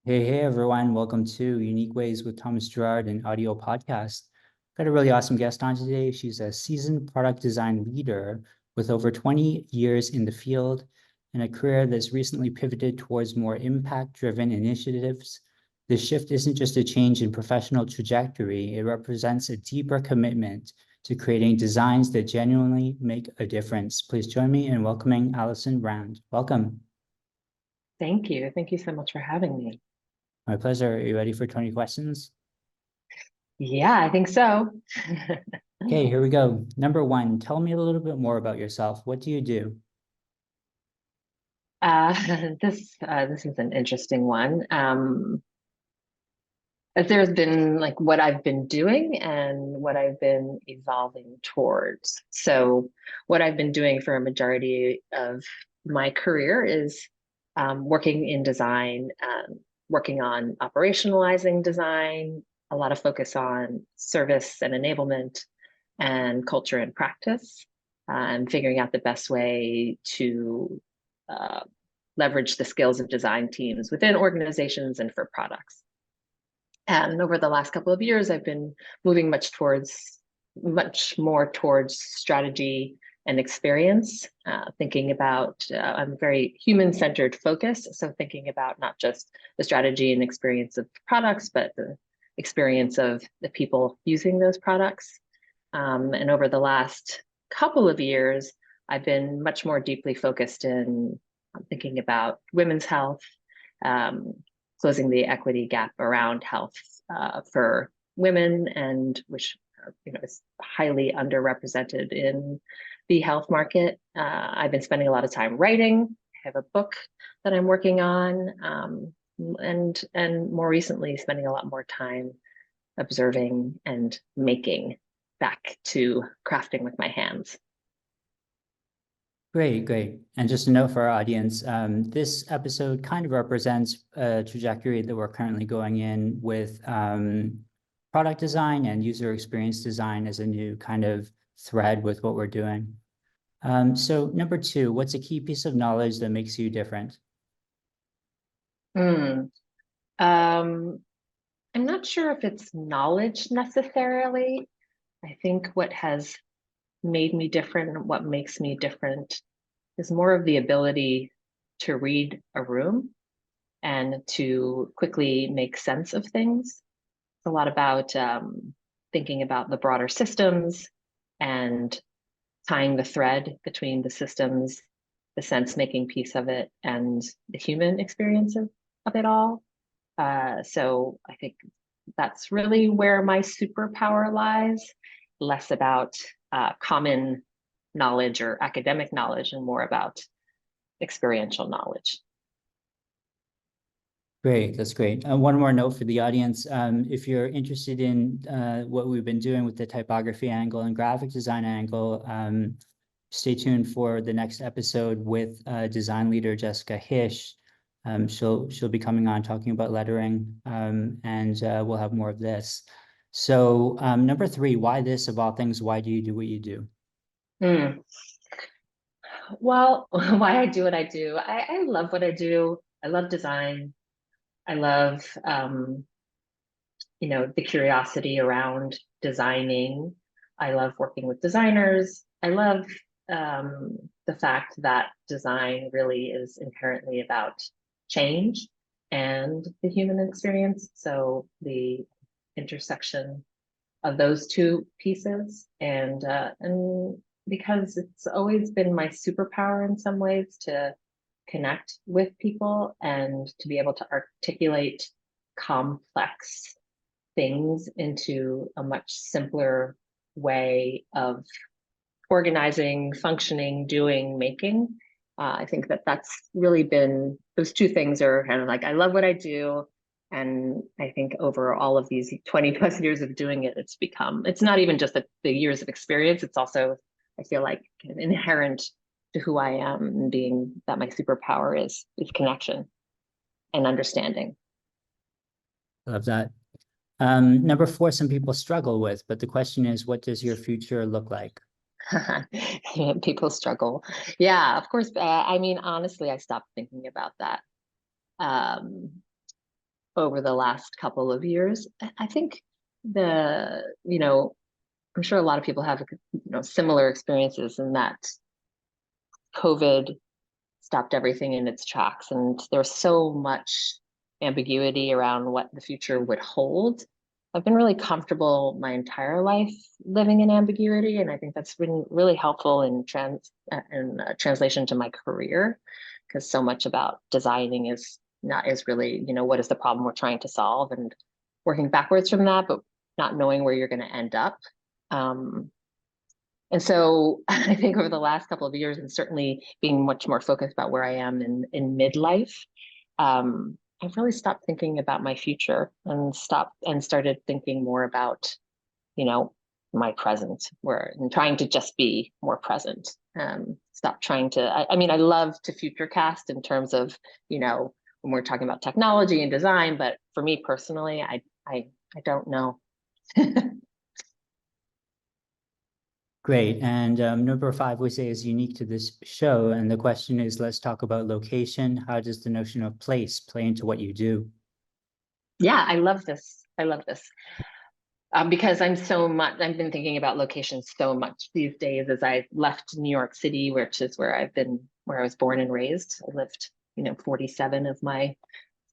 Hey everyone, welcome to Unique Ways with Thomas Gerard, an audio podcast. Got a really awesome guest on today. She's a seasoned product design leader with over 20 years in the field and a career that's recently pivoted towards more impact-driven initiatives. This shift isn't just a change in professional trajectory, it represents a deeper commitment to creating designs that genuinely make a difference. Please join me in welcoming Alison Round. Welcome. Thank you. Thank you so much for having me. My pleasure. Are you ready for 20 questions? Yeah, I think so. Okay, here we go. Number one, tell me a little bit more about yourself. What do you do? Uh, this is an interesting one. As there's been like what I've been doing and what I've been evolving towards. So, what I've been doing for a majority of my career is working in design, working on operationalizing design, a lot of focus on service and enablement and culture and practice, and figuring out the best way to uh, leverage the skills of design teams within organizations and for products. And over the last couple of years, I've been moving much more towards strategy and experience, thinking about, I'm very human-centered focus. So thinking about not just the strategy and experience of products, but the experience of the people using those products. And over the last couple of years, I've been much more deeply focused in thinking about women's health, um, closing the equity gap around health for women, and which is highly underrepresented in the health market. I've been spending a lot of time writing. I have a book that I'm working on, and more recently, spending a lot more time observing and making back to crafting with my hands. Great, great. And just a note for our audience, this episode kind of represents a trajectory that we're currently going in with product design and user experience design as a new kind of thread with what we're doing. So number two, what's a key piece of knowledge that makes you different? Mm. Um, I'm not sure if it's knowledge necessarily. I think what has made me different and what makes me different is more of the ability to read a room and to quickly make sense of things. It's a lot about thinking about the broader systems and tying the thread between the systems, the sense making piece of it, and the human experience of it all. So I think that's really where my superpower lies, less about common knowledge or academic knowledge and more about experiential knowledge. Great, that's great. One more note for the audience. If you're interested in what we've been doing with the typography angle and graphic design angle, stay tuned for the next episode with design leader Jessica Hish. She'll be coming on talking about lettering, and we'll have more of this. So number three, why this of all things? Why do you do what you do? Mm. Well, why I do what I do. I love what I do. I love design. I love the curiosity around designing. I love working with designers. I love the fact that design really is inherently about change and the human experience. So the intersection of those two pieces, and because it's always been my superpower in some ways to connect with people and to be able to articulate complex things into a much simpler way of organizing, functioning, doing, making. I think that that's really been, those two things are kind of like, I love what I do. And I think over all of these 20 plus years of doing it, it's not even just the years of experience, it's also, I feel like, kind of inherent to who I am, and being that my superpower is connection and understanding. Love that. Number four, some people struggle with, but the question is, what does your future look like? People struggle. Yeah, of course. I mean, honestly, I stopped thinking about that. Um, over the last couple of years. I think I'm sure a lot of people have, similar experiences in that COVID stopped everything in its tracks, and there's so much ambiguity around what the future would hold. I've been really comfortable my entire life living in ambiguity, and I think that's been really helpful in translation to my career, because so much about designing is really, what is the problem we're trying to solve, and working backwards from that, but not knowing where you're going to end up. And so I think over the last couple of years, and certainly being much more focused about where I am in midlife, I've really stopped thinking about my future and started thinking more about, my present, and trying to just be more present. Stop trying to, I mean, I love to future cast in terms of, when we're talking about technology and design, but for me personally, I don't know. Great. And number 5, we say, is unique to this show. And the question is, let's talk about location. How does the notion of place play into what you do? Yeah, I love this. I love this. Because I've been thinking about locations so much these days as I left New York City, which is where I was born and raised. I lived, 47 of my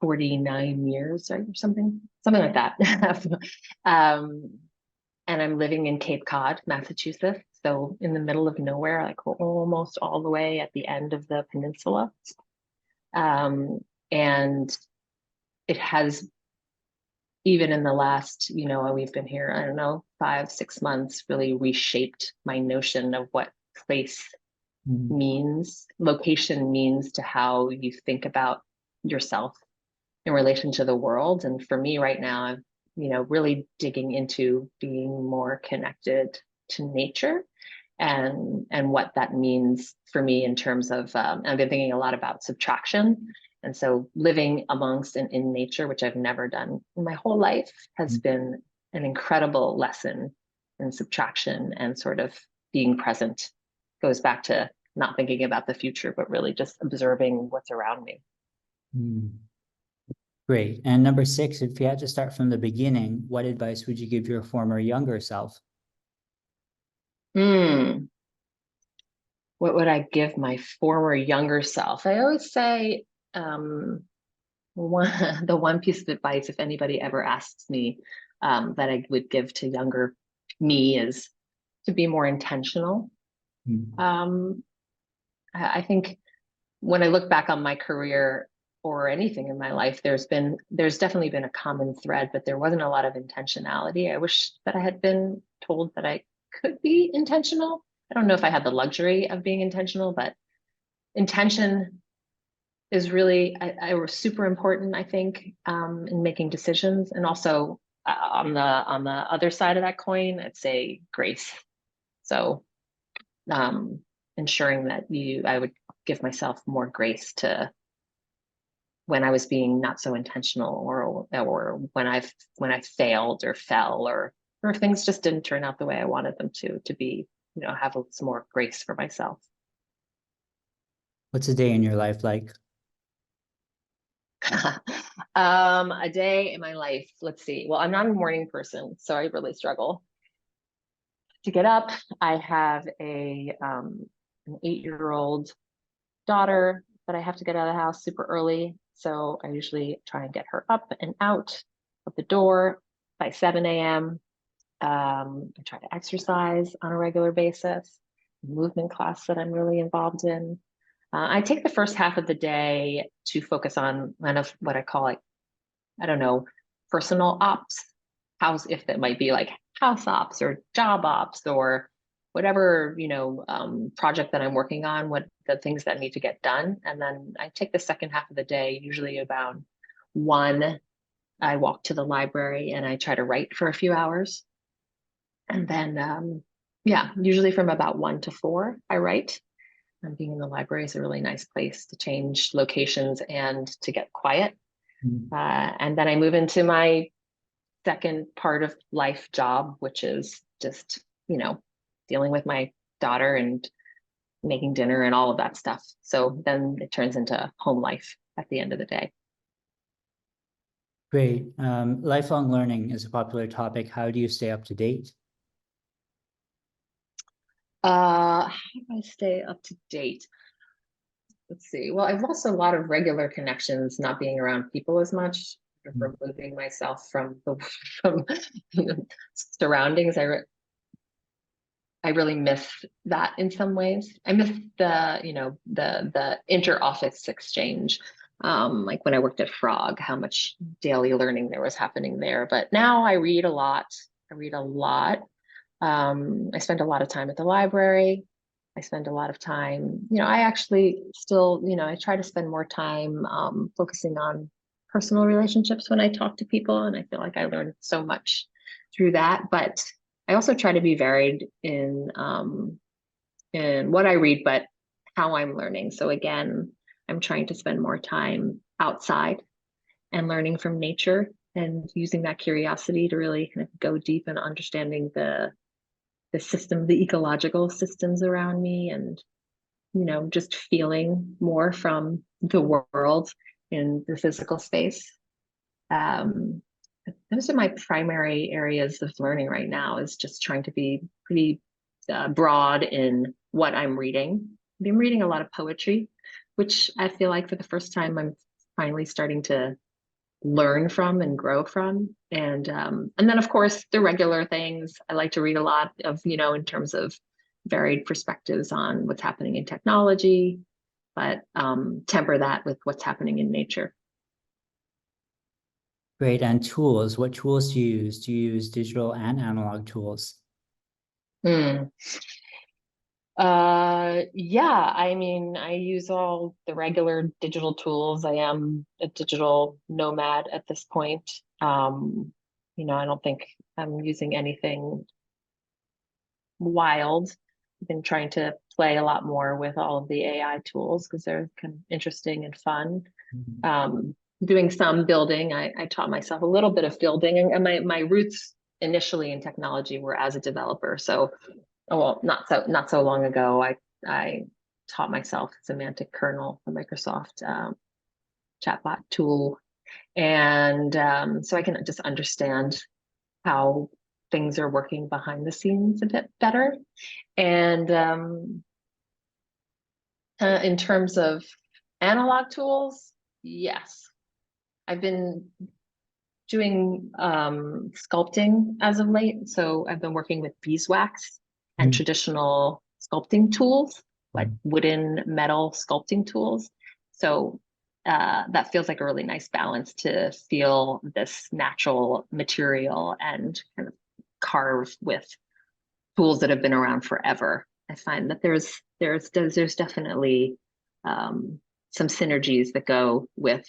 49 years, or something like that. And I'm living in Cape Cod, Massachusetts. So in the middle of nowhere, like almost all the way at the end of the peninsula. And it has, even in the last, we've been here, I don't know, 5-6 months, really reshaped my notion of what place means, location means to how you think about yourself in relation to the world. And for me right now, I'm, really digging into being more connected to nature and what that means for me in terms of, I've been thinking a lot about subtraction. And so living amongst and in nature, which I've never done in my whole life, has been an incredible lesson in subtraction and sort of being present. Goes back to not thinking about the future, but really just observing what's around me. Great. And number 6, if you had to start from the beginning, what advice would you give your former younger self? What would I give my former younger self? I always say, the one piece of advice, if anybody ever asks me, that I would give to younger me, is to be more intentional. I think when I look back on my career or anything in my life, there's definitely been a common thread, but there wasn't a lot of intentionality. I wish that I had been told that I could be intentional. I don't know if I had the luxury of being intentional, but intention is really super important, I think, in making decisions. And also on the other side of that coin, I'd say grace. So ensuring that I would give myself more grace to when I was being not so intentional, or when I failed or fell, or things just didn't turn out the way I wanted them to be, have some more grace for myself. What's a day in your life like? A day in my life. Let's see. Well, I'm not a morning person, so I really struggle to get up. I have an 8-year-old daughter that I have to get out of the house super early. So I usually try and get her up and out of the door by 7 a.m. I try to exercise on a regular basis, movement class that I'm really involved in. I take the first half of the day to focus on kind of what I call, like, I don't know, personal ops, if that might be like house ops or job ops or whatever, project that I'm working on, what the things that need to get done. And then I take the second half of the day, usually about 1, I walk to the library and I try to write for a few hours. And then, usually from about 1 to 4, I write. And being in the library is a really nice place to change locations and to get quiet. And then I move into my second part of life job, which is just, dealing with my daughter and making dinner and all of that stuff. So then it turns into home life at the end of the day. Great. Lifelong learning is a popular topic. How do you stay up to date? How do I stay up to date? Let's see. Well, I've lost a lot of regular connections, not being around people as much, removing myself from the from surroundings. I really miss that in some ways. I miss the inter-office exchange. Like when I worked at Frog, how much daily learning there was happening there. But now I read a lot. I read a lot. I spend a lot of time at the library. I spend a lot of time, I actually still, I try to spend more time focusing on personal relationships when I talk to people. And I feel like I learned so much through that. But I also try to be varied in what I read, but how I'm learning. So again, I'm trying to spend more time outside and learning from nature and using that curiosity to really kind of go deep in understanding the system, the ecological systems around me, and just feeling more from the world in the physical space. Um, those are my primary areas of learning right now, is just trying to be pretty broad in what I'm reading. I've been reading a lot of poetry, which I feel like for the first time I'm finally starting to learn from and grow from. And then of course the regular things. I like to read a lot of, in terms of varied perspectives on what's happening in technology, but temper that with what's happening in nature. Great. And tools. What tools do you use? Do you use digital and analog tools? Hmm. Yeah, I mean, I use all the regular digital tools. I am a digital nomad at this point. I don't think I'm using anything wild. I've been trying to play a lot more with all of the AI tools because they're kind of interesting and fun. Mhm. Doing some building. I taught myself a little bit of building, and my roots initially in technology were as a developer. So, well, not so long ago, I taught myself semantic kernel, the Microsoft chatbot tool, and so I can just understand how things are working behind the scenes a bit better. And in terms of analog tools, yes, I've been doing sculpting as of late. So I've been working with beeswax and Mhm. traditional sculpting tools, like wooden metal sculpting tools. So that feels like a really nice balance to feel this natural material and kind of carve with tools that have been around forever. I find that there's definitely um, some synergies that go with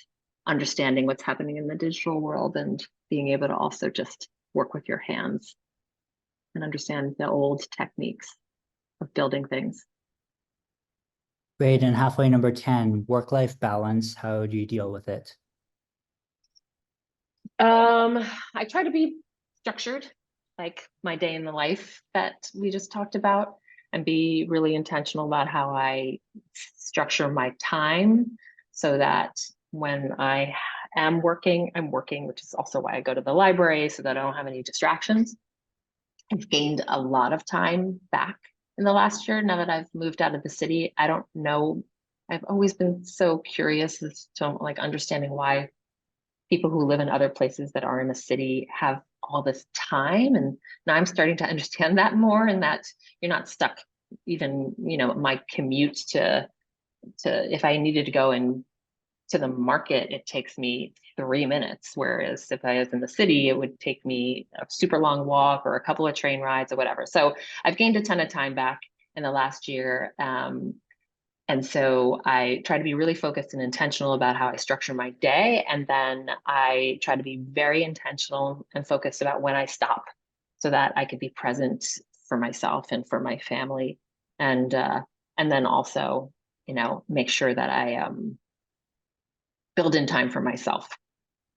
understanding what's happening in the digital world and being able to also just work with your hands and understand the old techniques of building things. Great. And halfway number 10, work-life balance. How do you deal with it? I try to be structured, like my day in the life that we just talked about, and be really intentional about how I structure my time so that when I am working, I'm working, which is also why I go to the library so that I don't have any distractions. I've gained a lot of time back in the last year now that I've moved out of the city. I don't know. I've always been so curious as to like understanding why people who live in other places that are in a city have all this time. And now I'm starting to understand that more, and that you're not stuck. Even, my commute to if I needed to go in to the market, it takes me 3 minutes. Whereas if I was in the city, it would take me a super long walk or a couple of train rides or whatever. So I've gained a ton of time back in the last year. And so I try to be really focused and intentional about how I structure my day. And then I try to be very intentional and focused about when I stop so that I could be present for myself and for my family. And then also, make sure that I build in time for myself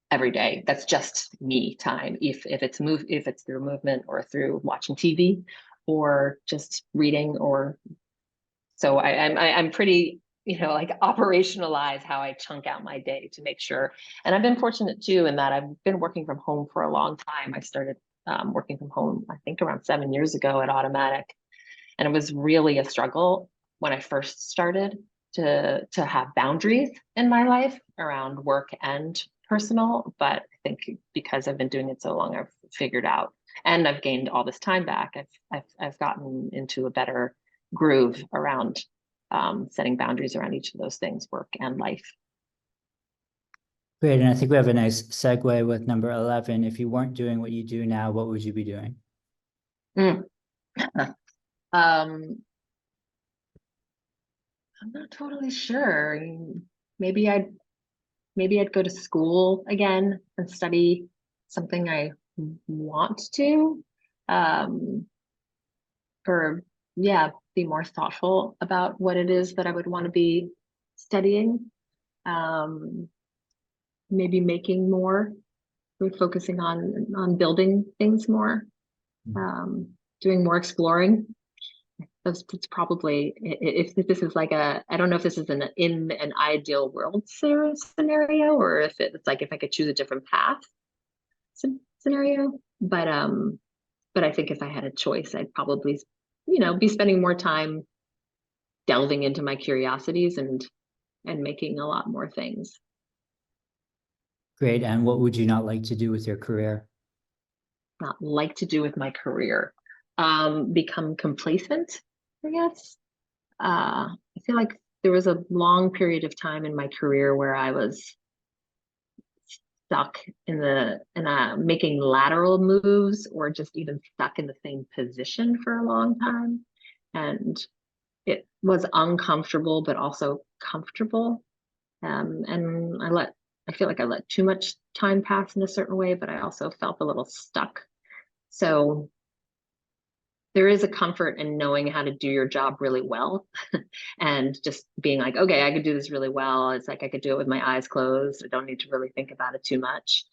every day. That's just me time. If it's through movement or through watching TV or just reading, or so I'm pretty like operationalize how I chunk out my day to make sure. And I've been fortunate too, in that I've been working from home for a long time. I started working from home, I think around 7 years ago at Automatic. And it was really a struggle when I first started to have boundaries in my life around work and personal. But I think because I've been doing it so long, I've figured out, and I've gained all this time back. I've gotten into a better groove around setting boundaries around each of those things, work and life. Great. And I think we have a nice segue with number 11. If you weren't doing what you do now, what would you be doing? Mm. um, I'm not totally sure. Maybe I'd go to school again and study something I want to, um, or yeah, be more thoughtful about what it is that I would want to be studying. Um, Maybe making more, focusing on building things more, doing more exploring. That's probably, if this is like I don't know if this is in an ideal world scenario, or if it's like if I could choose a different path scenario. But I think if I had a choice, I'd probably, be spending more time delving into my curiosities and making a lot more things. Great. And what would you not like to do with your career? Not like to do with my career. Become complacent, I guess. I feel like there was a long period of time in my career where I was stuck making lateral moves, or just even stuck in the same position for a long time. And it was uncomfortable, but also comfortable. And I feel like I let too much time pass in a certain way, but I also felt a little stuck. So there is a comfort in knowing how to do your job really well and just being like, okay, I could do this really well. It's like I could do it with my eyes closed. I don't need to really think about it too much.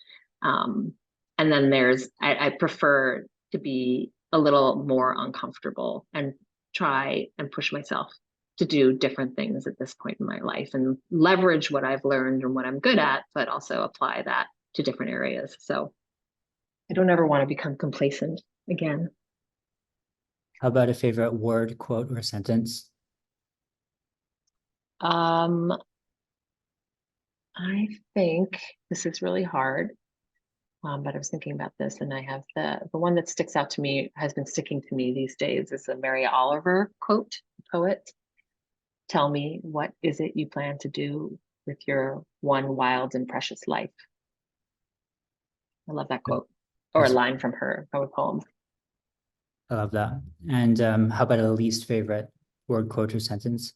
Um, and then I prefer to be a little more uncomfortable and try and push myself to do different things at this point in my life and leverage what I've learned and what I'm good at, but also apply that to different areas. So I don't ever want to become complacent again. How about a favorite word, quote, or sentence? Um, I think this is really hard, but I was thinking about this, and I have the one that sticks out to me, has been sticking to me these days, is a Mary Oliver quote, poet. Tell me, what is it you plan to do with your one wild and precious life? I love that quote, or a That's, line from her poem. I love that. And how about a least favorite word, quote, or sentence?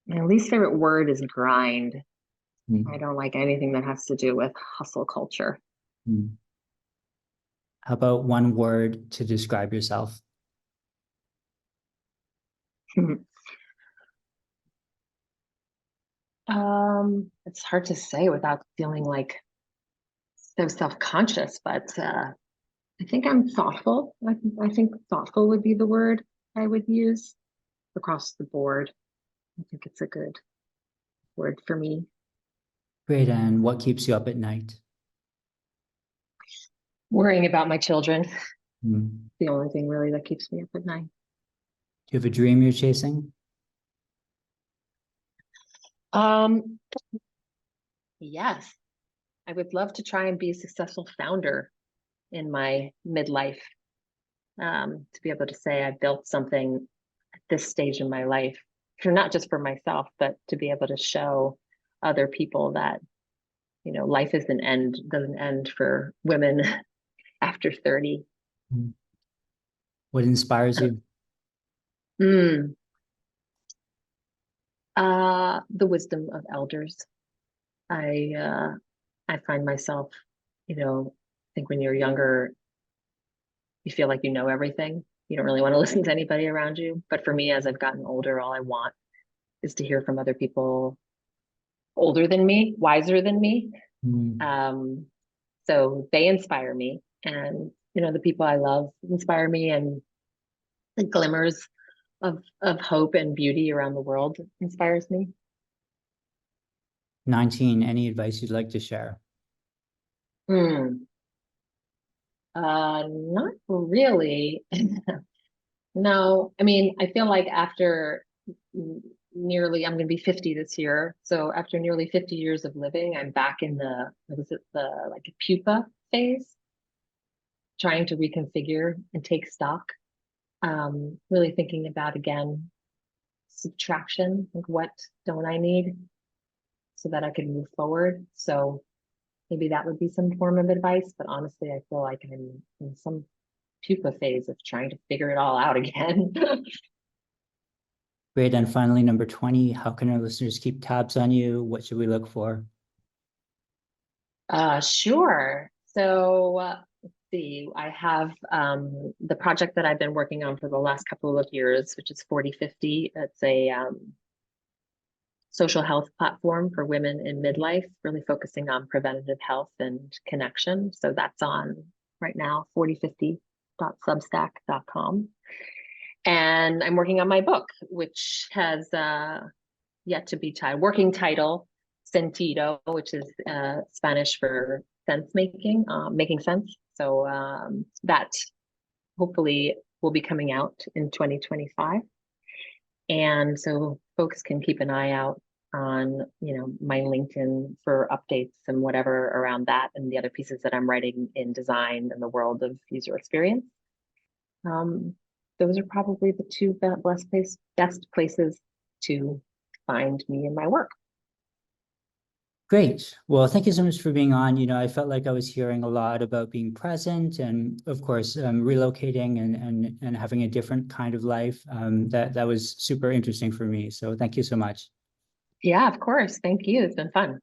My least favorite word is grind. I Hmm. don't like anything that has to do with hustle culture. Hmm. How about one word to describe yourself? It's hard to say without feeling like so self-conscious, but I think I'm thoughtful. I think thoughtful would be the word I would use across the board. I think it's a good word for me. Great. And what keeps you up at night? Worrying about my children, Hmm. the only thing really that keeps me up at night. Do you have a dream you're chasing? Um, yes, I would love to try and be a successful founder in my midlife. To be able to say I built something at this stage in my life, for not just for myself, but to be able to show other people that life doesn't end for women after 30. Hmm. What inspires you? Mm. The wisdom of elders. I find myself, I think when you're younger, you feel like you know everything. You don't really want to listen to anybody around you. But for me, as I've gotten older, all I want is to hear from other people older than me, wiser than me. Hmm. Um, so they inspire me, and the people I love inspire me, and the glimmers of hope and beauty around the world inspires me. 19, any advice you'd like to share? Hmm. Not really. No, I mean, I feel like after nearly, I'm going to be 50 this year. So after nearly 50 years of living, I'm back in what is it, the like a pupa phase, trying to reconfigure and take stock. Really thinking about again, subtraction, like what don't I need so that I can move forward. So maybe that would be some form of advice, but honestly, I feel like I'm in some pupa phase of trying to figure it all out again. Great. And finally, number 20, how can our listeners keep tabs on you? What should we look for? Sure. So let's see, I have the project that I've been working on for the last couple of years, which is 4050. It's a social health platform for women in midlife, really focusing on preventative health and connection. So that's on right now, 4050.substack.com. And I'm working on my book, which has yet to be titled, working title, Sentido, which is Spanish for sense making, making sense. So that hopefully will be coming out in 2025. And so folks can keep an eye out on, my LinkedIn for updates and whatever around that and the other pieces that I'm writing in design and the world of user experience. Um, those are probably the two best places to find me and my work. Great. Well, thank you so much for being on. I felt like I was hearing a lot about being present and, of course, relocating and having a different kind of life. That was super interesting for me. So thank you so much. Yeah, of course. Thank you. It's been fun.